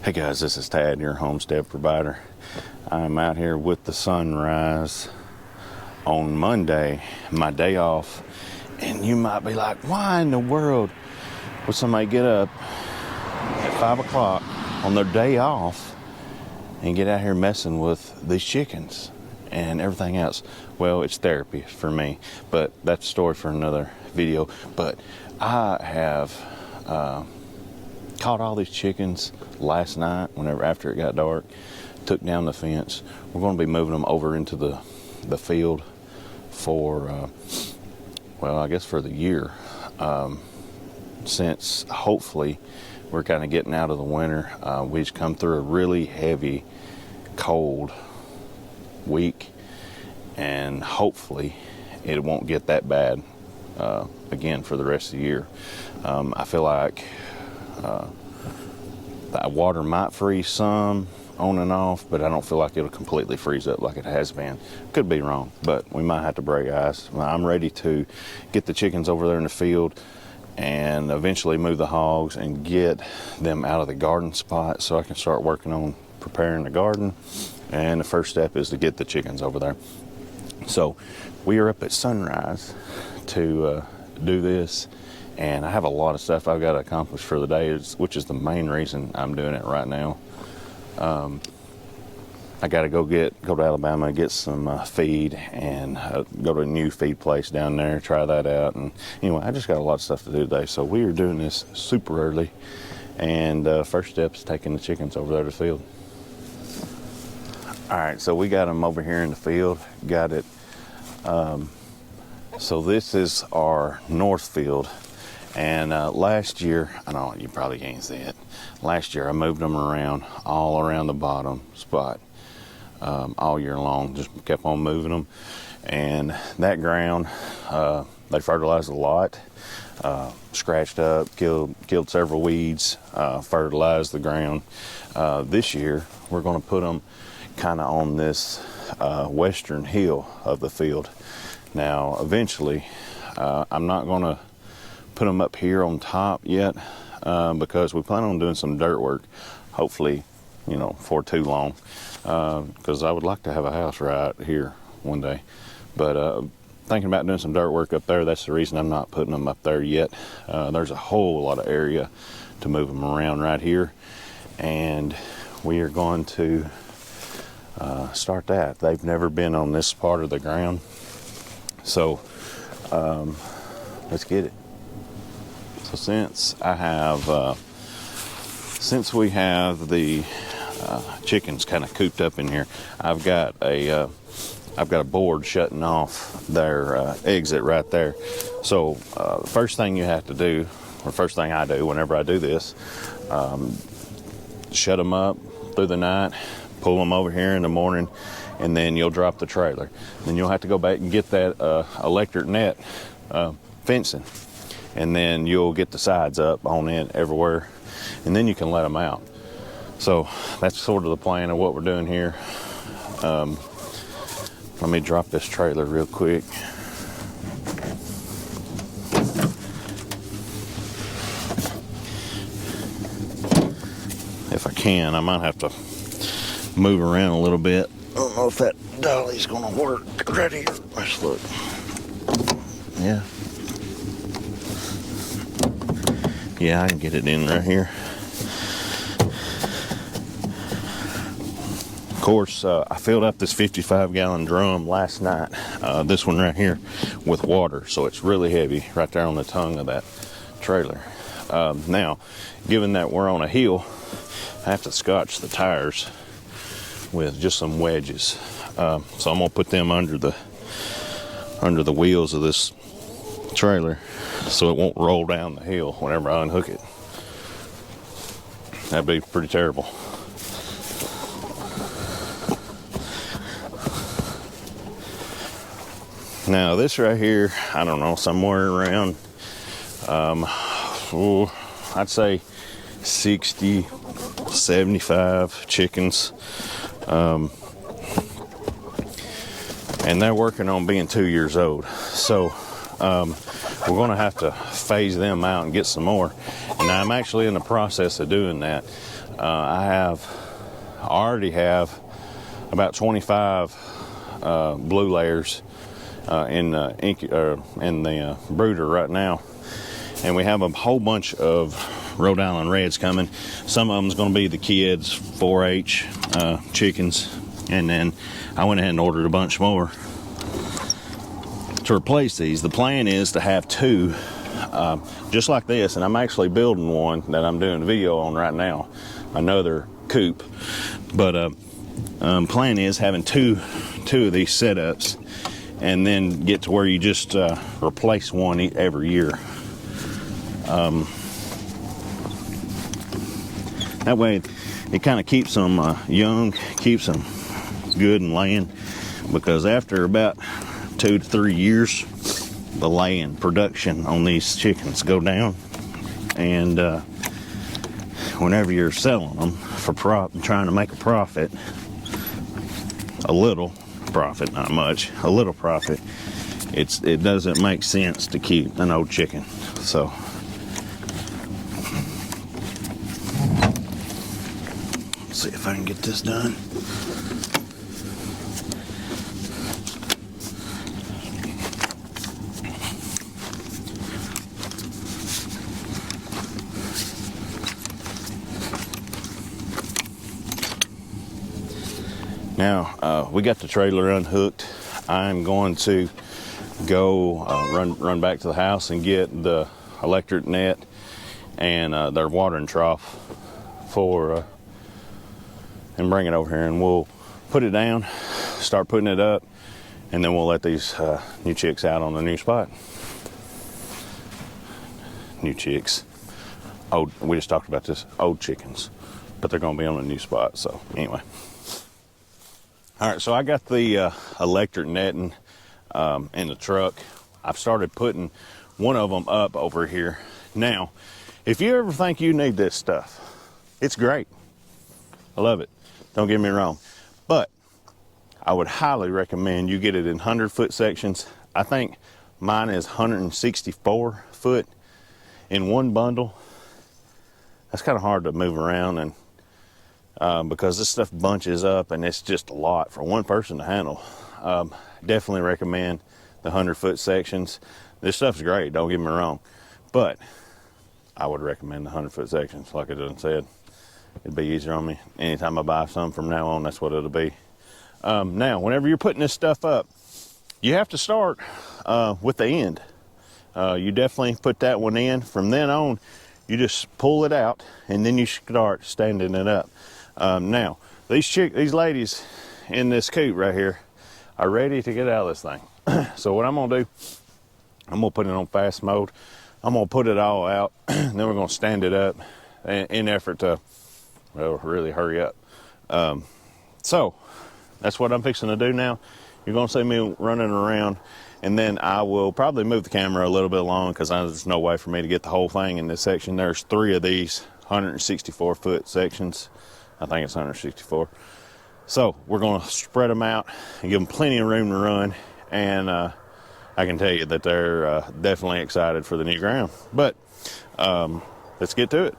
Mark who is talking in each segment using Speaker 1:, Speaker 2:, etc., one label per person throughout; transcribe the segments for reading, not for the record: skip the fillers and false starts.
Speaker 1: Hey guys, this is Tad, your homestead provider. I'm out here with the sunrise on Monday, my day off. And you might be like, why in the world would somebody get up at 5 o'clock on their day off and get out here messing with these chickens and everything else? Well, it's therapy for me, but that's a story for another video. But I have caught all these chickens last night after it got dark, took down the fence. We're going to be moving them over into the field for I guess for the year, since hopefully we're kind of getting out of the winter. We just come through a really heavy cold week, and hopefully it won't get that bad again for the rest of the year. I feel like the water might freeze some on and off, but I don't feel like it'll completely freeze up like it has been. Could be wrong, but we might have to break ice. I'm ready to get the chickens over there in the field and eventually move the hogs and get them out of the garden spot so I can start working on preparing the garden. And the first step is to get the chickens over there. So we are up at sunrise to do this. And I have a lot of stuff I've got to accomplish for the day, which is the main reason I'm doing it right now. I got to go to Alabama and get some feed and go to a new feed place down there, try that out. And anyway, I just got a lot of stuff to do today. So we are doing this super early. And first step is taking the chickens over there to the field. All right, so we got them over here in the field. Got it. So this is our north field. And last year, I know you probably can't see it. Last year I moved them around all around the bottom spot all year long. Just kept on moving them. And that ground, they fertilized a lot. Scratched up, killed several weeds, fertilized the ground. This year we're going to put them kind of on this western hill of the field. Now eventually I'm not going to put them up here on top yet because we plan on doing some dirt work, hopefully, for too long, because I would like to have a house right here one day. But thinking about doing some dirt work up there, that's the reason I'm not putting them up there yet. There's a whole lot of area to move them around right here, and we are going to start that. They've never been on this part of the ground, so let's get it. So since we have the chickens kind of cooped up in here, I've got a board shutting off their exit right there. So the first thing you have to do, or first thing I do whenever I do this, shut them up through the night, pull them over here in the morning, and then you'll drop the trailer. Then you'll have to go back and get that electric net fencing. And then you'll get the sides up on it everywhere, and then you can let them out. So that's sort of the plan of what we're doing here. Let me drop this trailer real quick. If I can, I might have to move around a little bit. I don't know if that dolly's gonna work right here. Let's look. Yeah. Yeah, I can get it in right here. Of course, I filled up this 55-gallon drum last night, this one right here, with water, so it's really heavy right there on the tongue of that trailer. Now, given that we're on a hill, I have to scotch the tires with just some wedges. So I'm gonna put them under the wheels of this trailer, so it won't roll down the hill whenever I unhook it. That'd be pretty terrible. Now this right here, I don't know, somewhere around, I'd say 60, 75 chickens. And they're working on being 2 years old. So we're going to have to phase them out and get some more. And I'm actually in the process of doing that. I already have about 25 blue layers in the brooder right now, and we have a whole bunch of Rhode Island Reds coming. Some of them's going to be the kids, 4-H chickens, and then I went ahead and ordered a bunch more to replace these. The plan is to have two just like this, and I'm actually building one that I'm doing a video on right now, another coop. But plan is having two of these setups, and then get to where you just replace one every year. That way it kind of keeps them young, keeps them good and laying, because after about 2 to 3 years, the laying production on these chickens go down, and whenever you're selling them for trying to make a profit, a little profit, not much, a little profit, it doesn't make sense to keep an old chicken. So let's see if I can get this done. Now, we got the trailer unhooked. I'm going to go run back to the house and get the electric net and their watering trough and bring it over here, and we'll put it down, start putting it up, and then we'll let these new chicks out on the new spot. New chicks. Old, we just talked about this, old chickens, but they're going to be on a new spot. So anyway. All right, so I got the electric netting in the truck. I've started putting one of them up over here. Now, if you ever think you need this stuff, it's great. I love it. Don't get me wrong. But I would highly recommend you get it in 100-foot sections. I think mine is 164 foot in one bundle. That's kind of hard to move around, and because this stuff bunches up and it's just a lot for one person to handle. Definitely recommend the 100-foot sections. This stuff's great, don't get me wrong, but I would recommend the 100-foot sections. Like I done said, it'd be easier on me. Anytime I buy some from now on, that's what it'll be. Now, whenever you're putting this stuff up, you have to start with the end. You definitely put that one in. From then on, you just pull it out, and then you start standing it up. Now, these ladies in this coop right here are ready to get out of this thing. So what I'm gonna do, I'm gonna put it on fast mode. I'm gonna put it all out, and then we're gonna stand it up in effort to, well, really hurry up. So that's what I'm fixing to do now. You're gonna see me running around, and then I will probably move the camera a little bit along, because there's no way for me to get the whole thing in this section. There's 3 of these 164-foot sections. I think it's 164. So we're going to spread them out and give them plenty of room to run. And I can tell you that they're definitely excited for the new ground. But let's get to it.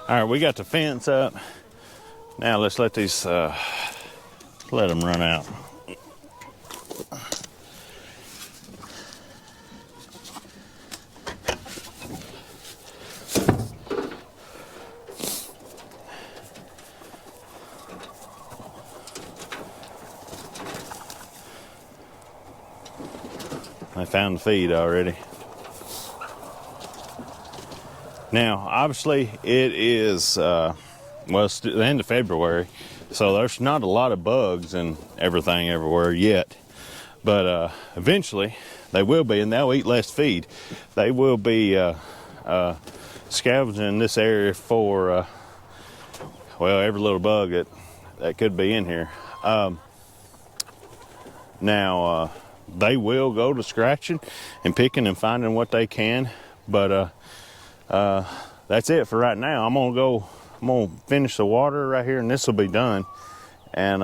Speaker 1: All right, we got the fence up. Now let's let these, let them run out. I found the feed already. Now, obviously, it is, well, it's the end of February, so there's not a lot of bugs and everything everywhere yet. But eventually, they will be, and they'll eat less feed. They will be scavenging this area for, well, every little bug that could be in here. Now, they will go to scratching and picking and finding what they can, but that's it for right now. I'm gonna finish the water right here, and this will be done, and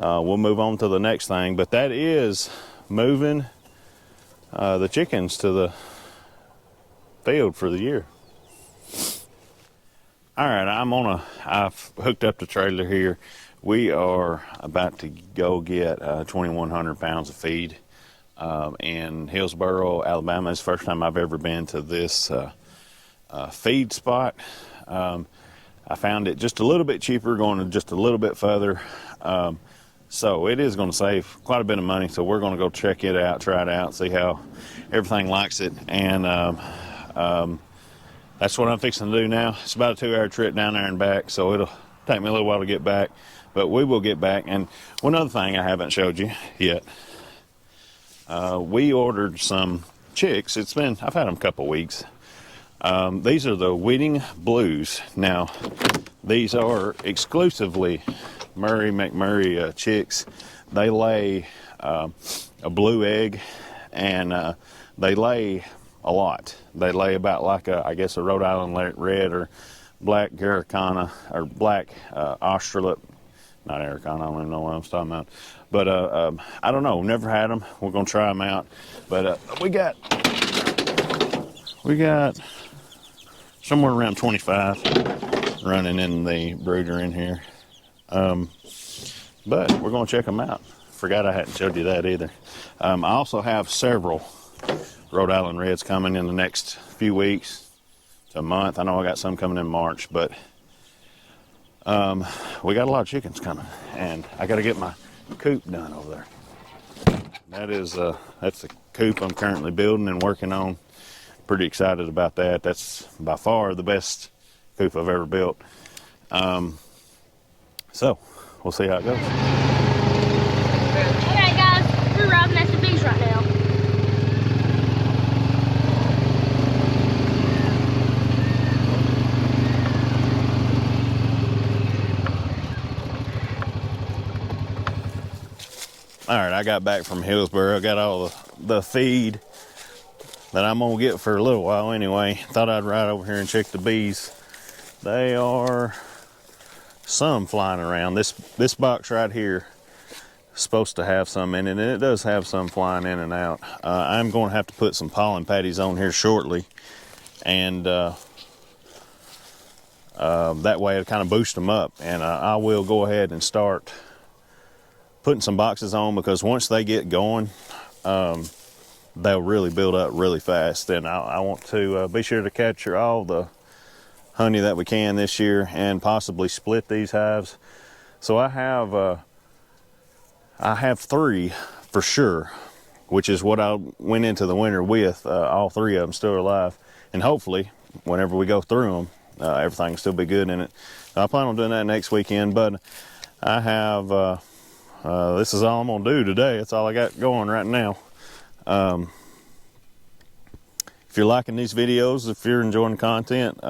Speaker 1: we'll move on to the next thing. But that is moving the chickens to the field for the year. All right, I've hooked up the trailer here. We are about to go get 2,100 pounds of feed in Hillsboro, Alabama. It's the first time I've ever been to this feed spot. I found it just a little bit cheaper, going just a little bit further. So it is going to save quite a bit of money. So we're going to go check it out, try it out, see how everything likes it. And that's what I'm fixing to do now. It's about a 2-hour trip down there and back, so it'll take me a little while to get back, but we will get back. And one other thing I haven't showed you yet, we ordered some chicks. I've had them a couple weeks. These are the Whiting Blues. Now, these are exclusively Murray McMurray chicks. They lay a blue egg, and they lay a lot. They lay about like I guess a Rhode Island red or black Garicana or black Australip. Not Aricana, I don't even know what I'm talking about. But I don't know, never had them. We're gonna try them out. But we got somewhere around 25 running in the brooder in here. But we're gonna check them out. Forgot I hadn't showed you that either. I also have several Rhode Island Reds coming in the next few weeks to a month. I know I got some coming in March, but we got a lot of chickens coming, and I got to get my coop done over there. That's the coop I'm currently building and working on. Pretty excited about that. That's by far the best coop I've ever built. So we'll see how it goes.
Speaker 2: Alright guys, we're robbing at the bees right now.
Speaker 1: All right, I got back from Hillsboro. I got all the feed that I'm gonna get for a little while anyway. Thought I'd ride over here and check the bees. They are some flying around. This box right here is supposed to have some in it, and it does have some flying in and out. I'm going to have to put some pollen patties on here shortly, and that way it'll kind of boost them up. And I will go ahead and start putting some boxes on, because once they get going, they'll really build up really fast. And I want to be sure to capture all the honey that we can this year, and possibly split these hives. So I have 3 for sure, which is what I went into the winter with. All 3 of them still alive, and hopefully whenever we go through them, everything will still be good in it. I plan on doing that next weekend, but I have this is all I'm gonna do today. That's all I got going right now. If you're liking these videos, if you're enjoying the content,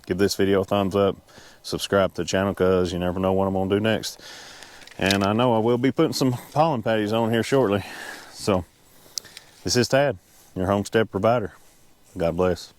Speaker 1: give this video a thumbs up, subscribe to the channel, because you never know what I'm gonna do next. And I know I will be putting some pollen patties on here shortly. So this is Tad, your homestead provider. God bless.